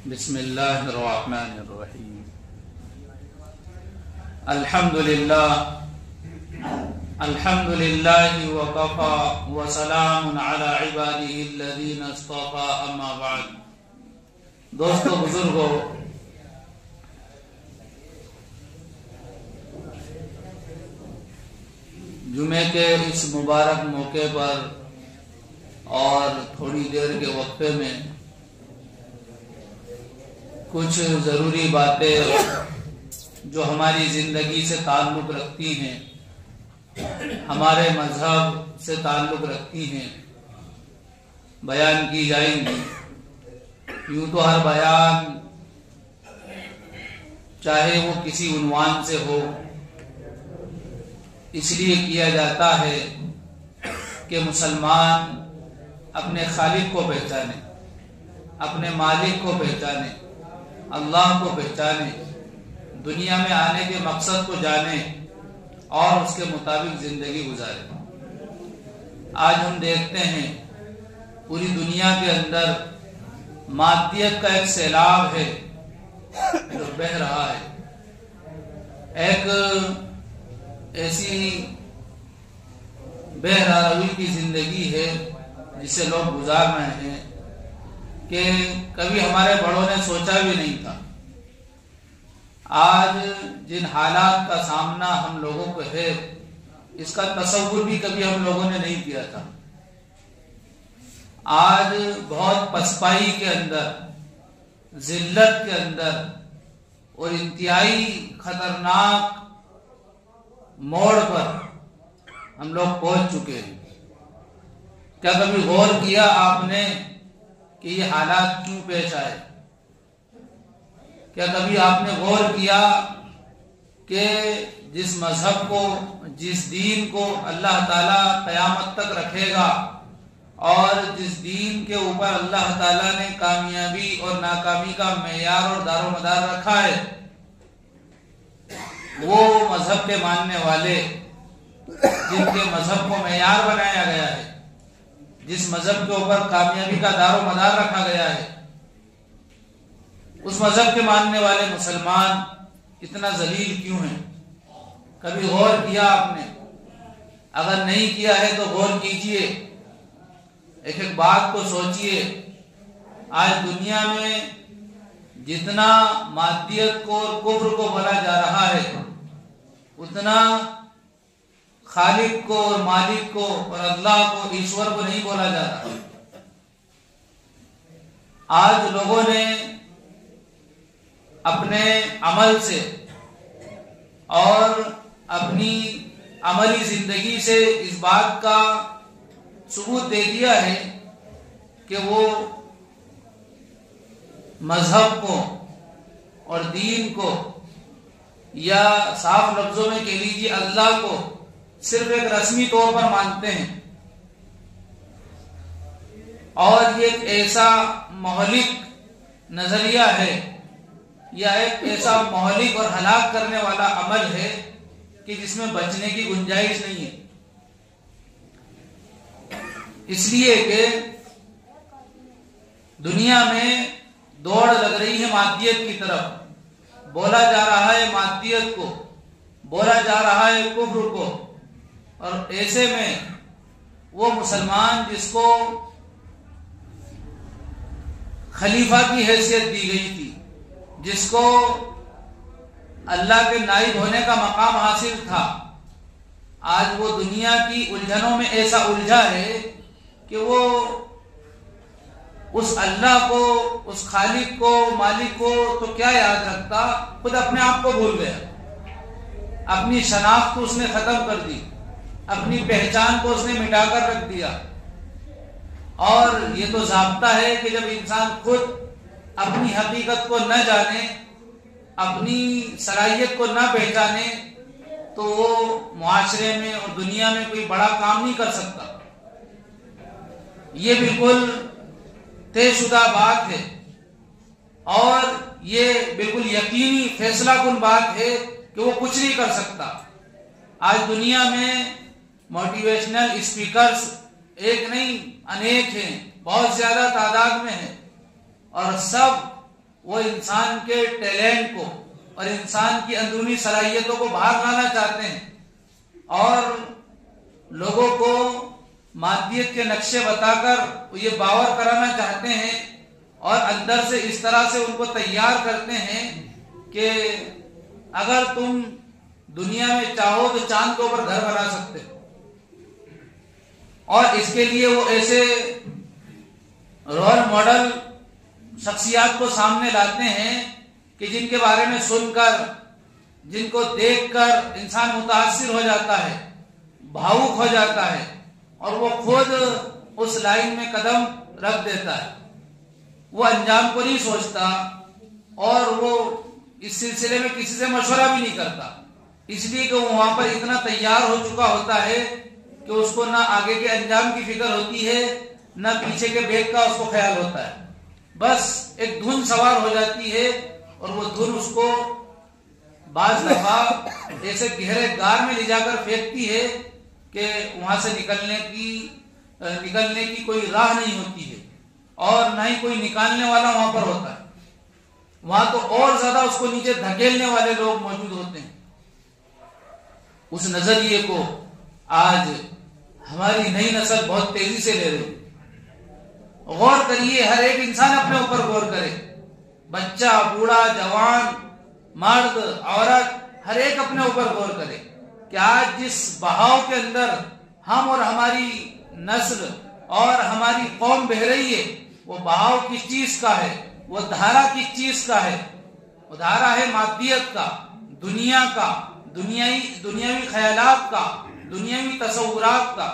بسم اللہ الرحمن الرحیم الحمدللہ وکفی وسلام علی عباده الذین اصطفی اما بعد۔ دوستو، بزرگو، جمعے کے اس مبارک موقع پر اور تھوڑی دیر کے وقفے میں کچھ ضروری باتیں جو ہماری زندگی سے تعلق رکھتی ہیں، ہمارے مذہب سے تعلق رکھتی ہیں، بیان کی جائیں گی۔ یوں تو ہر بیان چاہے وہ کسی عنوان سے ہو اس لیے کیا جاتا ہے کہ مسلمان اپنے خالق کو پہچانے، اپنے مالک کو پہچانے، اللہ کو پہچانے، دنیا میں آنے کے مقصد کو جانے اور اس کے مطابق زندگی گزارے۔ آج ہم دیکھتے ہیں پوری دنیا کے اندر مادیت کا ایک سیلاب ہے جو بہہ رہا ہے، ایک ایسی بے روی کی زندگی ہے جسے لوگ گزار رہے ہیں کہ کبھی ہمارے بڑوں نے سوچا بھی نہیں تھا۔ آج جن حالات کا سامنا ہم لوگوں کو ہے اس کا تصور بھی کبھی ہم لوگوں نے نہیں کیا تھا۔ آج بہت پسپائی کے اندر، ذلت کے اندر اور انتہائی خطرناک موڑ پر ہم لوگ پہنچ چکے ہیں۔ کیا کبھی غور کیا آپ نے کہ یہ حالات کیوں پیش آئے؟ کیا کبھی آپ نے غور کیا کہ جس مذہب کو، جس دین کو اللہ تعالیٰ قیامت تک رکھے گا اور جس دین کے اوپر اللہ تعالیٰ نے کامیابی اور ناکامی کا معیار اور دار و مدار رکھا ہے، وہ مذہب کے ماننے والے جن کے مذہب کو معیار بنایا گیا ہے، جس مذہب کے اوپر کامیابی کا دار و مدار رکھا گیا ہے، اس مذہب کے ماننے والے مسلمان اتنا ذلیل کیوں ہیں؟ کبھی غور کیا آپ نے؟ اگر نہیں کیا ہے تو غور کیجئے، ایک ایک بات کو سوچئے۔ آج دنیا میں جتنا مادیت کو اور کفر کو بولا جا رہا ہے اتنا خالق کو اور مالک کو اور اللہ کو، ایشور کو نہیں بولا جاتا۔ آج لوگوں نے اپنے عمل سے اور اپنی عملی زندگی سے اس بات کا ثبوت دے دیا ہے کہ وہ مذہب کو اور دین کو، یا صاف لفظوں میں کہہ لیجیے اللہ کو، صرف ایک رسمی طور پر مانتے ہیں، اور یہ ایک ایسا مہلک نظریہ ہے یا ایک ایسا مہلک اور ہلاک کرنے والا عمل ہے کہ جس میں بچنے کی گنجائش نہیں ہے۔ اس لیے کہ دنیا میں دوڑ لگ رہی ہے مادیت کی طرف، بولا جا رہا ہے مادیت کو، بولا جا رہا ہے کفر کو، اور ایسے میں وہ مسلمان جس کو خلیفہ کی حیثیت دی گئی تھی، جس کو اللہ کے نائب ہونے کا مقام حاصل تھا، آج وہ دنیا کی الجھنوں میں ایسا الجھا ہے کہ وہ اس اللہ کو، اس خالق کو، مالک کو تو کیا یاد رکھتا، خود اپنے آپ کو بھول گیا۔ اپنی شناخت کو اس نے ختم کر دی، اپنی پہچان کو اس نے مٹا کر رکھ دیا۔ اور یہ تو ضابطہ ہے کہ جب انسان خود اپنی حقیقت کو نہ جانے، اپنی صلاحیت کو نہ پہچانے، تو وہ معاشرے میں اور دنیا میں کوئی بڑا کام نہیں کر سکتا۔ یہ بالکل طے شدہ بات ہے اور یہ بالکل یقینی فیصلہ کن بات ہے کہ وہ کچھ نہیں کر سکتا۔ آج دنیا میں موٹیویشنل اسپیکرز ایک نہیں انیک ہیں، بہت زیادہ تعداد میں ہیں، اور سب وہ انسان کے ٹیلنٹ کو اور انسان کی اندرونی صلاحیتوں کو باہر لانا چاہتے ہیں اور لوگوں کو مادیت کے نقشے بتا کر یہ باور کرانا چاہتے ہیں اور اندر سے اس طرح سے ان کو تیار کرتے ہیں کہ اگر تم دنیا میں چاہو تو چاند کے اوپر گھر بنا سکتے ہو، اور اس کے لیے وہ ایسے رول ماڈل شخصیات کو سامنے لاتے ہیں کہ جن کے بارے میں سن کر، جن کو دیکھ کر انسان متاثر ہو جاتا ہے، بھاوک ہو جاتا ہے اور وہ خود اس لائن میں قدم رکھ دیتا ہے. وہ انجام کو نہیں سوچتا اور وہ اس سلسلے میں کسی سے مشورہ بھی نہیں کرتا، اس لیے کہ وہ وہاں پر اتنا تیار ہو چکا ہوتا ہے کہ اس کو نہ آگے کے انجام کی فکر ہوتی ہے نہ پیچھے کے بیگ کا اس کو خیال ہوتا ہے. بس ایک دھن سوار ہو جاتی ہے اور وہ دھن اس کو بعض دفعہ ایسے گہرے غار میں لے جا کر پھینکتی ہے کہ وہاں سے نکلنے کی کوئی راہ نہیں ہوتی ہے اور نہ ہی کوئی نکالنے والا وہاں پر ہوتا ہے. وہاں تو اور زیادہ اس کو نیچے دھکیلنے والے لوگ موجود ہوتے ہیں. اس نظریے کو آج ہماری نئی نسل بہت تیزی سے لے رہی ہے. غور کریے، ہر ایک انسان اپنے اوپر غور کرے، بچہ، بوڑھا، جوان، مرد، عورت، ہر ایک اپنے اوپر غور کرے کہ آج جس بہاؤ کے اندر ہم اور ہماری نسل اور ہماری قوم بہہ رہی ہے، وہ بہاؤ کس چیز کا ہے، وہ دھارا کس چیز کا ہے. وہ دھارا ہے مادیت کا، دنیا کا، دنیاوی خیالات کا، دنیاوی تصورات کا.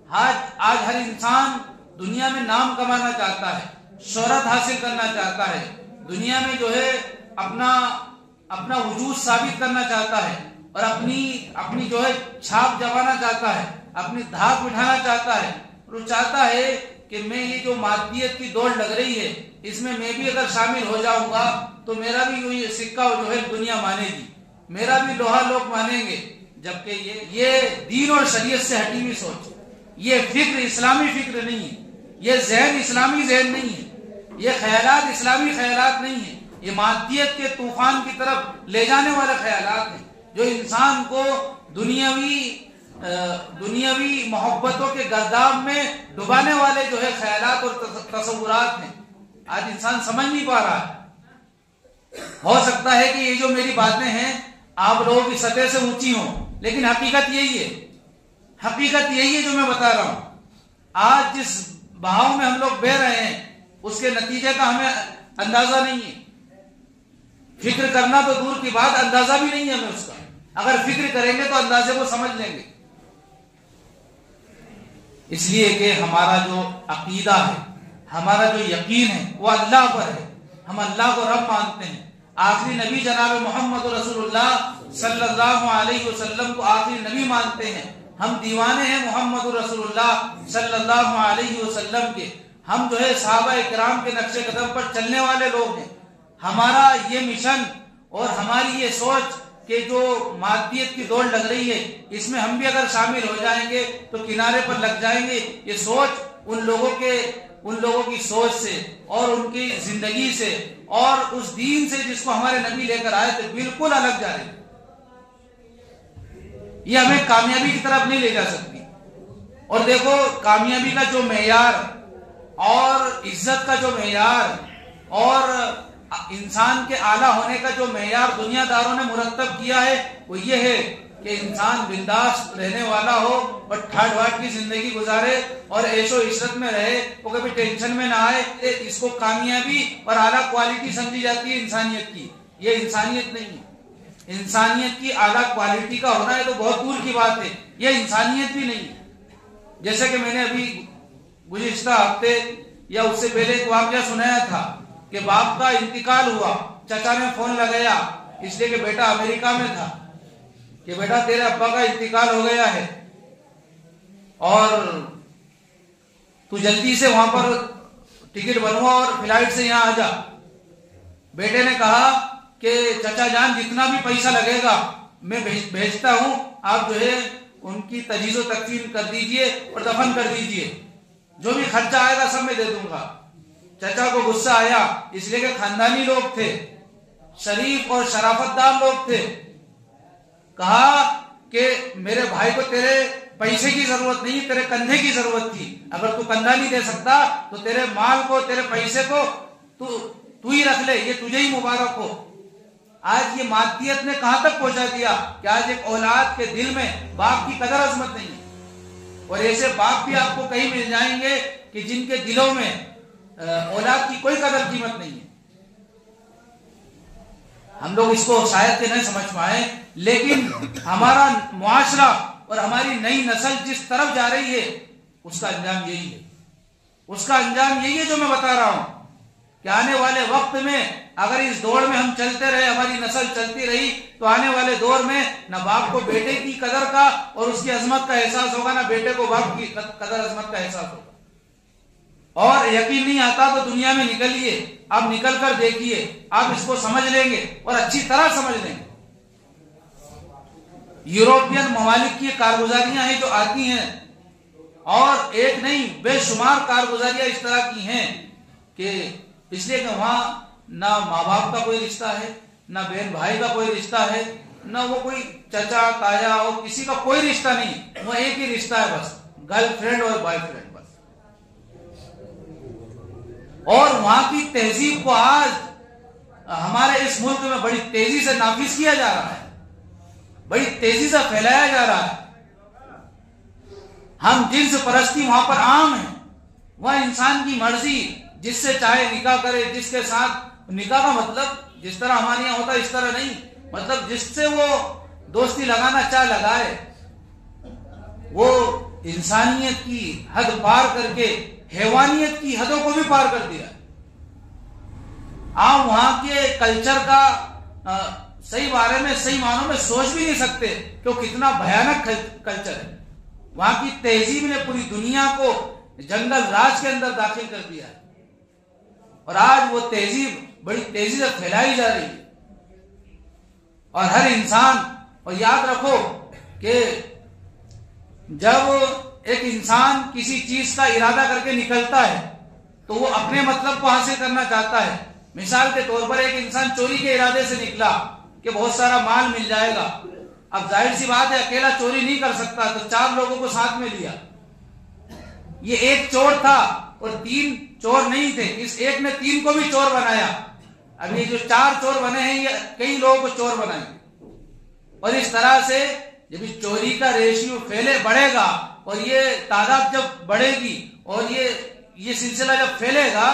آج ہر انسان دنیا میں نام کمانا چاہتا ہے، شہرت حاصل کرنا چاہتا ہے، دنیا میں جو ہے اپنا وجود ثابت کرنا چاہتا ہے اور اپنی جو ہے چھاپ جمانا چاہتا ہے، اپنی دھاک بٹھانا چاہتا ہے. اور وہ چاہتا ہے کہ میں یہ جو مادیت کی دوڑ لگ رہی ہے اس میں بھی اگر شامل ہو جاؤں گا تو میرا بھی یہ سکہ جو ہے دنیا مانے گی، میرا بھی لوہا لوگ مانیں گے. جبکہ یہ دین اور شریعت سے ہٹی ہوئی سوچ، یہ فکر اسلامی فکر نہیں ہے، یہ ذہن اسلامی ذہن نہیں ہے، یہ خیالات اسلامی خیالات نہیں ہیں. یہ مادیت کے طوفان کی طرف لے جانے والے خیالات ہیں جو انسان کو دنیاوی محبتوں کے گرداب میں ڈبانے والے جو ہے خیالات اور تصورات ہیں. آج انسان سمجھ نہیں پا رہا ہے. ہو سکتا ہے کہ یہ جو میری باتیں ہیں آپ لوگوں کی سطح سے اونچی ہوں، لیکن حقیقت یہی ہے جو میں بتا رہا ہوں. آج جس بہاؤ میں ہم لوگ بہ رہے ہیں اس کے نتیجے کا ہمیں اندازہ نہیں ہے. فکر کرنا تو دور کی بات، اندازہ بھی نہیں ہے ہمیں اس کا. اگر فکر کریں گے تو اندازے کو سمجھ لیں گے. اس لیے کہ ہمارا جو عقیدہ ہے، ہمارا جو یقین ہے وہ اللہ پر ہے. ہم اللہ کو رب مانتے ہیں. آخری نبی جناب محمد رسول اللہ صلی اللہ علیہ وسلم کو آخری نبی مانتے ہیں. ہم دیوانے ہیں محمد رسول اللہ صلی اللہ علیہ وسلم کے. ہم جو ہے صحابہ اکرام کے نقش قدم پر چلنے والے لوگ ہیں. ہمارا یہ مشن اور ہماری یہ سوچ کہ جو مادیت کی دوڑ لگ رہی ہے اس میں ہم بھی اگر شامل ہو جائیں گے تو کنارے پر لگ جائیں گے. یہ سوچ ان لوگوں کی سوچ سے اور ان کی زندگی سے اور اس دین سے جس کو ہمارے نبی لے کر آئے تھے بالکل الگ جا رہی ہے. یہ ہمیں کامیابی کی طرف نہیں لے جا سکتی. اور دیکھو، کامیابی کا جو معیار اور عزت کا جو معیار اور انسان کے اعلیٰ ہونے کا جو معیار دنیا داروں نے مرتب کیا ہے وہ یہ ہے کہ انسان بنداس رہنے والا ہو اور ٹھاٹ واٹ کی زندگی گزارے اور عیش و عشرت میں رہے، وہ کبھی ٹینشن میں نہ آئے. اس کو کامیابی اور اعلیٰ کوالٹی سمجھی جاتی ہے انسانیت کی. یہ انسانیت نہیں ہے. انسانیت کی اعلیٰ کوالٹی کا ہونا ہے تو بہت دور کی بات ہے. یہ انسانیت بھی نہیں ہے. جیسے کہ میں نے ابھی گزشتہ ہفتے یا اس سے پہلے ایک واقعہ سنایا تھا کہ باپ کا انتقال ہوا. چچا نے فون لگایا اس لیے کہ بیٹا امریکہ میں تھا کہ بیٹا تیرے ابا کا انتقال ہو گیا ہے اور تو جلدی سے وہاں پر ٹکٹ بنوا اور فلائٹ سے یہاں آ جا. بیٹے نے کہا کہ چچا جان جتنا بھی پیسہ لگے گا میں بھیجتا ہوں، آپ جو ہے ان کی تجہیز و تکفین کر دیجئے اور دفن کر دیجئے، جو بھی خرچہ آئے گا سب میں دے دوں گا. چچا کو غصہ آیا اس لیے کہ خاندانی لوگ تھے، شریف اور شرافت دار لوگ تھے، کہا کہ میرے بھائی کو تیرے پیسے کی ضرورت نہیں، تیرے کندھے کی ضرورت تھی، اگر تو کندھا نہیں دے سکتا تو تیرے مال کو، تیرے پیسے کو تو ہی رکھ لے، یہ تجھے ہی مبارک ہو۔ آج یہ مادیت نے کہاں تک پہنچا دیا کہ آج ایک اولاد کے دل میں باپ کی قدر عظمت نہیں ہے، اور ایسے باپ بھی آپ کو کہیں مل جائیں گے کہ جن کے دلوں میں اولاد کی کوئی قدر قیمت نہیں ہے۔ ہم لوگ اس کو شاید کہ نہیں سمجھ پائے، لیکن ہمارا معاشرہ اور ہماری نئی نسل جس طرف جا رہی ہے اس کا انجام یہی ہے، اس کا انجام یہی ہے جو میں بتا رہا ہوں کہ آنے والے وقت میں اگر اس دور میں ہم چلتے رہے، ہماری نسل چلتی رہی، تو آنے والے دور میں نہ باپ کو بیٹے کی قدر کا اور اس کی عظمت کا احساس ہوگا، نہ بیٹے کو باپ کی قدر عظمت کا احساس ہوگا۔ اور یقین نہیں آتا تو دنیا میں نکلیے، آپ نکل کر دیکھیے، آپ اس کو سمجھ لیں گے اور اچھی طرح سمجھ لیں گے۔ یورپین ممالک کی کارگزاریاں ہیں جو آتی ہیں، اور ایک نہیں بے شمار کارگزاریاں اس طرح کی ہیں کہ اس لیے کہ وہاں نہ ماں باپ کا کوئی رشتہ ہے، نہ بہن بھائی کا کوئی رشتہ ہے، نہ وہ کوئی چچا تایا اور کسی کا کوئی رشتہ نہیں، وہ ایک ہی رشتہ ہے بس، گرل فرینڈ اور بوائے فرینڈ بس۔ اور وہاں کی تہذیب کو آج ہمارے اس ملک میں بڑی تیزی سے نافذ کیا جا رہا ہے، بڑی تیزی سے پھیلایا جا رہا ہے۔ ہم جنس پرستی وہاں پر عام ہے، وہاں انسان کی مرضی جس سے چاہے نکاح کرے، جس کے ساتھ نکاح کا مطلب جس طرح ہمارے یہاں ہوتا ہے اس طرح نہیں، مطلب جس سے وہ دوستی لگانا چاہے لگائے۔ وہ انسانیت کی حد پار کر کے حیوانیت کی حدوں کو بھی پار کر دیا۔ آپ وہاں کے کلچر کا صحیح بارے میں، صحیح معنوں میں سوچ بھی نہیں سکتے کہ وہ کتنا بھیانک کلچر ہے۔ وہاں کی تہذیب نے پوری دنیا کو جنگل راج کے اندر داخل کر دیا ہے، اور آج وہ تہذیب بڑی تیزی سے پھیلائی جا رہی ہے۔ اور ہر انسان، اور یاد رکھو کہ جب ایک انسان کسی چیز کا ارادہ کر کے نکلتا ہے تو وہ اپنے مطلب کو حاصل کرنا چاہتا ہے۔ مثال کے طور پر ایک انسان چوری کے ارادے سے نکلا کہ بہت سارا مال مل جائے گا، اب ظاہر سی بات ہے اکیلا چوری نہیں کر سکتا، تو 4 لوگوں کو ساتھ میں لیا۔ یہ ایک چور تھا اور 3 چور نہیں تھے، اس ایک نے 3 کو بھی چور بنایا۔ اب یہ جو 4 چور بنے ہیں یہ کئی لوگوں کو چور بنائیں گے، اور اس طرح سے جب اس چوری کا ریشیو بڑھے گا اور یہ تعداد جب بڑھے گی اور یہ سلسلہ جب پھیلے گا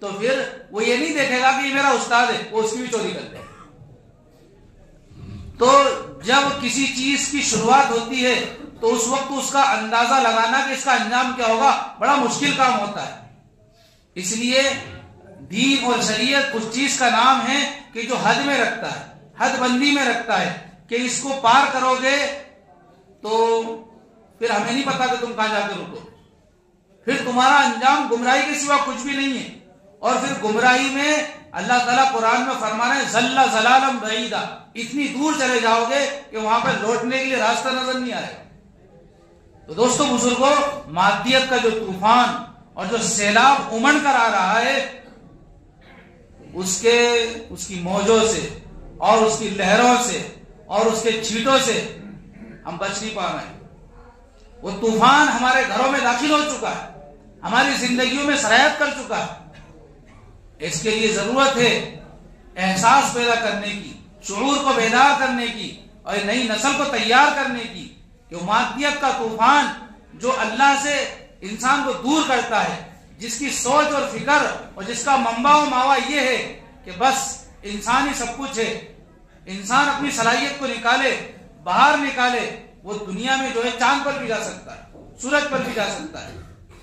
تو پھر وہ یہ نہیں دیکھے گا کہ یہ میرا استاد ہے، وہ اس کی بھی چوری کرتے ہیں۔ تو جب کسی چیز کی شروعات ہوتی ہے تو اس وقت اس کا اندازہ لگانا کہ اس کا انجام کیا ہوگا بڑا مشکل کام ہوتا ہے۔ اس لیے دین اور شریعت اس چیز کا نام ہے کہ جو حد میں رکھتا ہے، حد بندی میں رکھتا ہے کہ اس کو پار کرو گے تو پھر ہمیں نہیں پتا کہ تم کہاں جا کے رکو، پھر تمہارا انجام گمراہی کے سوا کچھ بھی نہیں ہے۔ اور پھر گمراہی میں اللہ تعالیٰ قرآن میں فرما رہے ہیں ذل ضلالا بعیدا، اتنی دور چلے جاؤ گے کہ وہاں پہ لوٹنے کے لیے راستہ نظر نہیں آئے۔ تو دوستو بزرگوں، مادیت کا جو طوفان اور جو سیلاب امڑ کر آ رہا ہے اس کی موجوں سے اور اس کی لہروں سے اور اس کے چھینٹوں سے ہم بچ نہیں پا رہے ہیں۔ وہ طوفان ہمارے گھروں میں داخل ہو چکا ہے، ہماری زندگیوں میں سرایت کر چکا ہے۔ اس کے لیے ضرورت ہے احساس پیدا کرنے کی، شعور کو بیدار کرنے کی، اور نئی نسل کو تیار کرنے کی کہ مادیت کا طوفان جو اللہ سے انسان کو دور کرتا ہے، جس کی سوچ اور فکر اور جس کا منبع و ماوا یہ ہے کہ بس انسان ہی سب کچھ ہے، انسان اپنی صلاحیت کو نکالے، باہر نکالے، وہ دنیا میں جو ہے چاند پر بھی جا سکتا ہے، سورج پر بھی جا سکتا ہے۔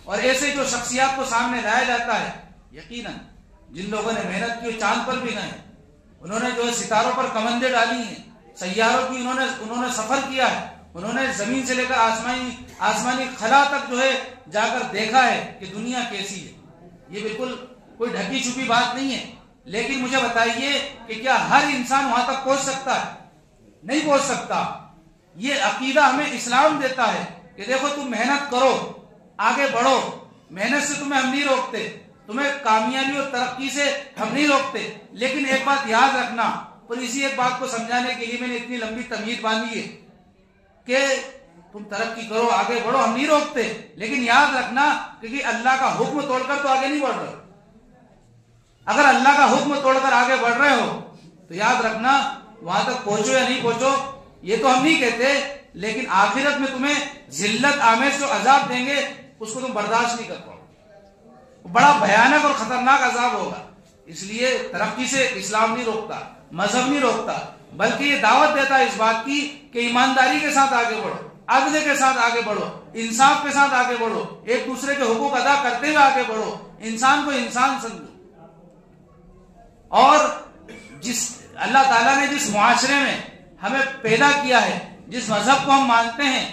اور ایسے جو شخصیات کو سامنے لایا جاتا ہے، یقیناً جن لوگوں نے محنت کی چاند پر بھی گئے، انہوں نے جو ہے ستاروں پر کمندیں ڈالی ہیں، سیاروں کی انہوں نے سفر کیا ہے، انہوں نے زمین سے لے کر آسمانی خلا تک جو ہے جا کر دیکھا ہے کہ دنیا کیسی ہے۔ یہ بالکل کوئی ڈھکی چھپی بات نہیں ہے، لیکن مجھے بتائیے کہ کیا ہر انسان وہاں تک پہنچ سکتا ہے؟ نہیں پہنچ سکتا۔ یہ عقیدہ ہمیں اسلام دیتا ہے کہ دیکھو تم محنت کرو، آگے بڑھو، محنت سے تمہیں ہم نہیں روکتے، تمہیں کامیابی اور ترقی سے ہم نہیں روکتے، لیکن ایک بات یاد رکھنا، اور اسی ایک بات کو سمجھانے کے لیے میں نے اتنی لمبی تمہید باندھی ہے کہ تم ترقی کرو، آگے بڑھو، ہم نہیں روکتے، لیکن یاد رکھنا کہ اللہ کا حکم توڑ کر تو آگے نہیں بڑھ رہے۔ اگر اللہ کا حکم توڑ کر آگے بڑھ رہے ہو تو یاد رکھنا وہاں تک پہنچو یا نہیں پہنچو یہ تو ہم نہیں کہتے، لیکن آخرت میں تمہیں ذلت آمیز جو عذاب دیں گے اس کو تم برداشت نہیں کر پاؤ، بڑا بھیانک اور خطرناک عذاب ہوگا۔ اس لیے ترقی سے اسلام نہیں روکتا، مذہب نہیں روکتا، بلکہ یہ دعوت دیتا ہے اس بات کی کہ ایمانداری کے ساتھ آگے بڑھو، عدل کے ساتھ آگے بڑھو، انصاف کے ساتھ آگے بڑھو، ایک دوسرے کے حقوق ادا کرتے ہوئے آگے بڑھو، انسان کو انسان سمجھو۔ اور جس اللہ تعالیٰ نے جس معاشرے میں ہمیں پیدا کیا ہے، جس مذہب کو ہم مانتے ہیں،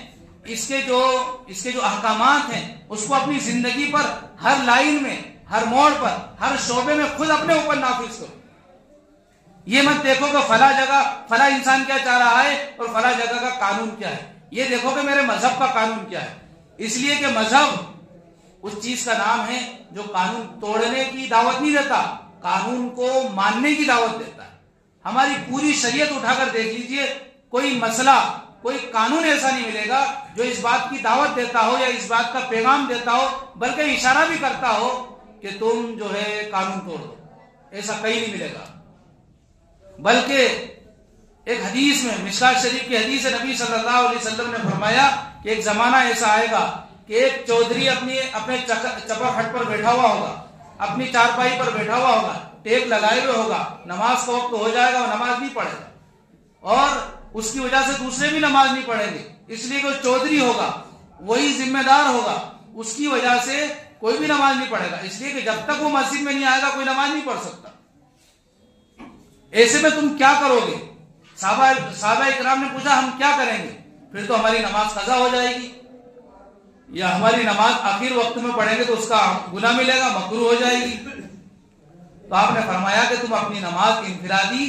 اس کے جو احکامات ہیں اس کو اپنی زندگی پر ہر لائن میں، ہر موڑ پر، ہر شعبے میں خود اپنے اوپر نافذ کرو۔ یہ مت دیکھو کہ فلاں جگہ فلاں انسان کیا چاہ رہا ہے اور فلاں جگہ کا قانون کیا ہے، یہ دیکھو کہ میرے مذہب کا قانون کیا ہے، اس لیے کہ مذہب اس چیز کا نام ہے جو قانون توڑنے کی دعوت نہیں دیتا، قانون کو ماننے کی دعوت دیتا ہے۔ ہماری پوری شریعت اٹھا کر دیکھ لیجئے، کوئی مسئلہ، کوئی قانون ایسا نہیں ملے گا جو اس بات کی دعوت دیتا ہو یا اس بات کا پیغام دیتا ہو، بلکہ اشارہ بھی کرتا ہو کہ تم جو ہے قانون توڑ دو، ایسا کہیں نہیں ملے گا۔ بلکہ ایک حدیث میں، مشکات شریف کی حدیث ہے، نبی صلی اللہ علیہ وسلم نے فرمایا کہ ایک زمانہ ایسا آئے گا کہ ایک چودھری اپنے چپا کھٹ پر بیٹھا ہوا ہوگا، اپنی چارپائی پر بیٹھا ہوا ہوگا، ٹیک لگائے ہوئے ہوگا، نماز کا وقت ہو جائے گا وہ نماز نہیں پڑھے گا، اور اس کی وجہ سے دوسرے بھی نماز نہیں پڑھیں گے، اس لیے کہ وہ چودھری ہوگا، وہی ذمہ دار ہوگا، اس کی وجہ سے کوئی بھی نماز نہیں پڑھے گا، اس لیے کہ جب تک وہ مسجد میں نہیں آئے گا کوئی نماز نہیں پڑھ سکتا۔ ایسے میں تم کیا کرو گے؟ صحابہ اکرام نے پوچھا ہم کیا کریں گے؟ پھر تو ہماری نماز قضا ہو جائے گی، یا ہماری نماز آخر وقت میں پڑھیں گے تو اس کا گناہ ملے گا، مکروہ ہو جائے گی۔ تو آپ نے فرمایا کہ تم اپنی نماز انفرادی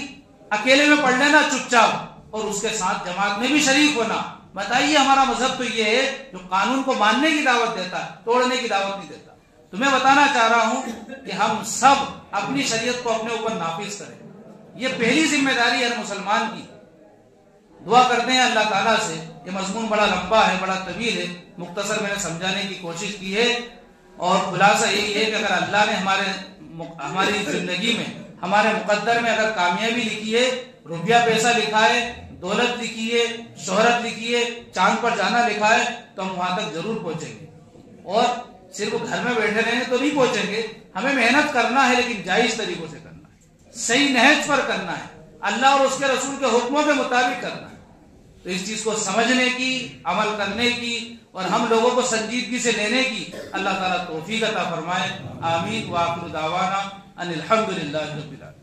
اکیلے میں پڑھ لینا چپ چاپ، اور اس کے ساتھ جماعت میں بھی شریک ہونا۔ بتائیے ہمارا مذہب تو یہ ہے جو قانون کو ماننے کی دعوت دیتا ہے، توڑنے کی دعوت نہیں دیتا۔ تمہیں بتانا چاہ رہا ہوں کہ ہم سب اپنی شریعت کو اپنے اوپر نافذ کریں، یہ پہلی ذمہ داری ہے ہر مسلمان کی۔ دعا کرتے ہیں اللہ تعالیٰ سے، یہ مضمون بڑا لمبا ہے، بڑا طویل ہے، مختصر میں نے سمجھانے کی کوشش کی ہے، اور خلاصہ یہی ہے کہ اگر اللہ نے ہماری زندگی میں، ہمارے مقدر میں اگر کامیابی لکھی ہے، روپیہ پیسہ لکھا ہے، دولت لکھی ہے، شہرت لکھی ہے، چاند پر جانا لکھا ہے، تو ہم وہاں تک ضرور پہنچیں گے، اور صرف گھر میں بیٹھے رہیں تو نہیں پہنچیں گے۔ ہمیں محنت کرنا ہے، لیکن جائز طریقوں سے کرنا ہے، صحیح نہج پر کرنا ہے، اللہ اور اس کے رسول کے حکموں کے مطابق کرنا ہے۔ تو اس چیز کو سمجھنے کی، عمل کرنے کی، اور ہم لوگوں کو سنجیدگی سے لینے کی اللہ تعالیٰ توفیق عطا فرمائے۔ آمین۔ وآخر دعوانا ان الحمد للہ رب العالمین۔